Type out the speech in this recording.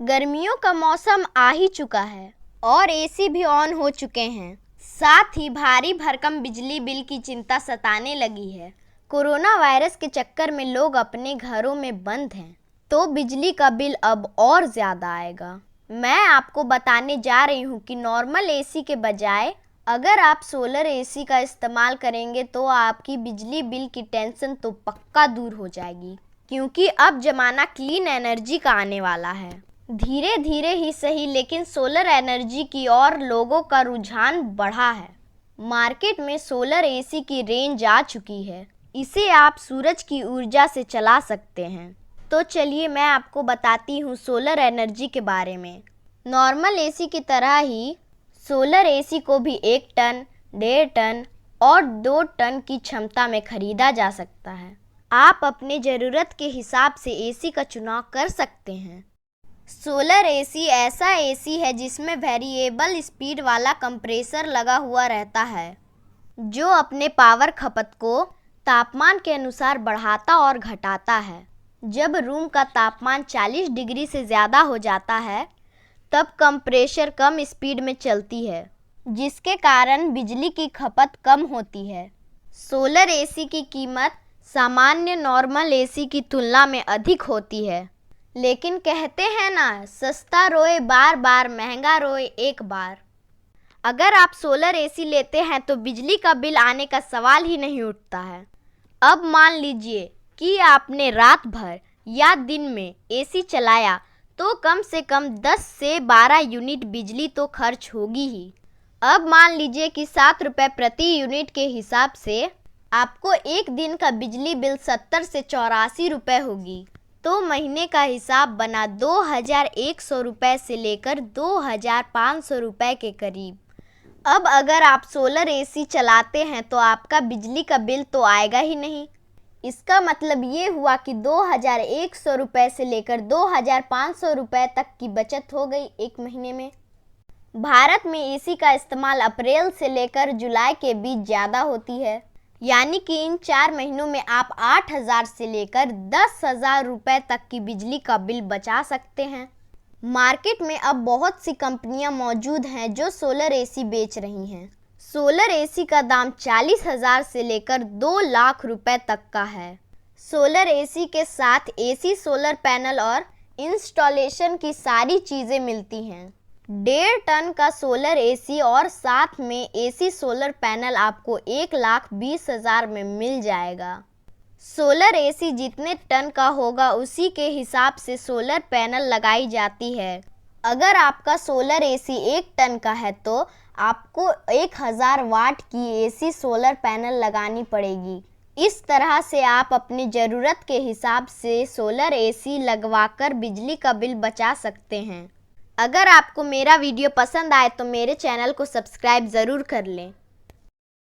गर्मियों का मौसम आ ही चुका है और एसी भी ऑन हो चुके हैं। साथ ही भारी भरकम बिजली बिल की चिंता सताने लगी है। कोरोना वायरस के चक्कर में लोग अपने घरों में बंद हैं, तो बिजली का बिल अब और ज़्यादा आएगा। मैं आपको बताने जा रही हूँ कि नॉर्मल एसी के बजाय अगर आप सोलर एसी का इस्तेमाल करेंगे तो आपकी बिजली बिल की टेंशन तो पक्का दूर हो जाएगी, क्योंकि अब ज़माना क्लीन एनर्जी का आने वाला है। धीरे धीरे ही सही, लेकिन सोलर एनर्जी की ओर लोगों का रुझान बढ़ा है। मार्केट में सोलर एसी की रेंज आ चुकी है। इसे आप सूरज की ऊर्जा से चला सकते हैं। तो चलिए मैं आपको बताती हूँ सोलर एनर्जी के बारे में। नॉर्मल एसी की तरह ही सोलर एसी को भी 1 टन, 1.5 टन और 2 टन की क्षमता में खरीदा जा सकता है। आप अपने ज़रूरत के हिसाब से एसी का चुनाव कर सकते हैं। सोलर एसी ऐसा एसी है जिसमें वेरिएबल स्पीड वाला कंप्रेसर लगा हुआ रहता है, जो अपने पावर खपत को तापमान के अनुसार बढ़ाता और घटाता है। जब रूम का तापमान 40 डिग्री से ज़्यादा हो जाता है, तब कंप्रेसर कम स्पीड में चलती है, जिसके कारण बिजली की खपत कम होती है। सोलर एसी की कीमत सामान्य नॉर्मल एसी की तुलना में अधिक होती है, लेकिन कहते हैं ना, सस्ता रोए बार बार, महंगा रोए एक बार। अगर आप सोलर एसी लेते हैं तो बिजली का बिल आने का सवाल ही नहीं उठता है। अब मान लीजिए कि आपने रात भर या दिन में एसी चलाया तो कम से कम 10 से 12 यूनिट बिजली तो खर्च होगी ही। अब मान लीजिए कि 7 रुपये प्रति यूनिट के हिसाब से आपको एक दिन का बिजली बिल 70 से 84 रुपये होगी। तो महीने का हिसाब बना 2100 रुपये से लेकर 2500 रुपये के करीब। अब अगर आप सोलर एसी चलाते हैं तो आपका बिजली का बिल तो आएगा ही नहीं। इसका मतलब ये हुआ कि 2100 रुपये से लेकर 2500 रुपये तक की बचत हो गई एक महीने में। भारत में एसी का इस्तेमाल अप्रैल से लेकर जुलाई के बीच ज़्यादा होती है, यानी कि इन 4 महीनों में आप 8000 से लेकर 10,000 रुपये तक की बिजली का बिल बचा सकते हैं। मार्केट में अब बहुत सी कंपनियां मौजूद हैं जो सोलर एसी बेच रही हैं। सोलर एसी का दाम 40,000 से लेकर 2 लाख रुपए तक का है। सोलर एसी के साथ एसी सोलर पैनल और इंस्टॉलेशन की सारी चीज़ें मिलती हैं। 1.5 टन का सोलर एसी और साथ में एसी सोलर पैनल आपको 1,20,000 में मिल जाएगा। सोलर एसी जितने टन का होगा उसी के हिसाब से सोलर पैनल लगाई जाती है। अगर आपका सोलर एसी 1 टन का है तो आपको 1000 वाट की एसी सोलर पैनल लगानी पड़ेगी। इस तरह से आप अपनी ज़रूरत के हिसाब से सोलर एसी लगवाकर बिजली का बिल बचा सकते हैं। अगर आपको मेरा वीडियो पसंद आए तो मेरे चैनल को सब्सक्राइब ज़रूर कर लें।